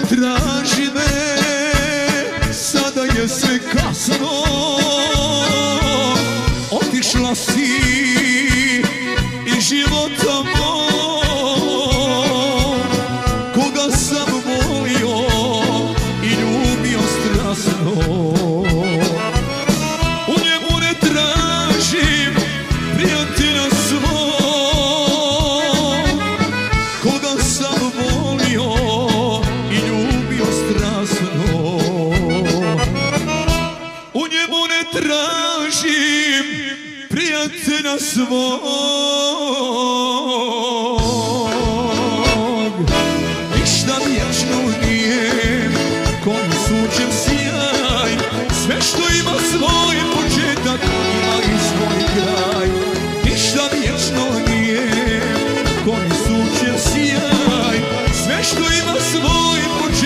ne traži me, sada je sve kasno. Otišla si iz života moj, koga sam volio i ljubio strasno. U njemu ne tražim prijatelja svog, koga sam volio i ljubio strasno. U njemu ne tražim prijatelja svog. Ništa vječno nije kojim sunčem sjaj, sve što ima svoj početak ima i svoj kraj. Ništa vječno nije kojim sunčem sjaj, sve što ima svoj početak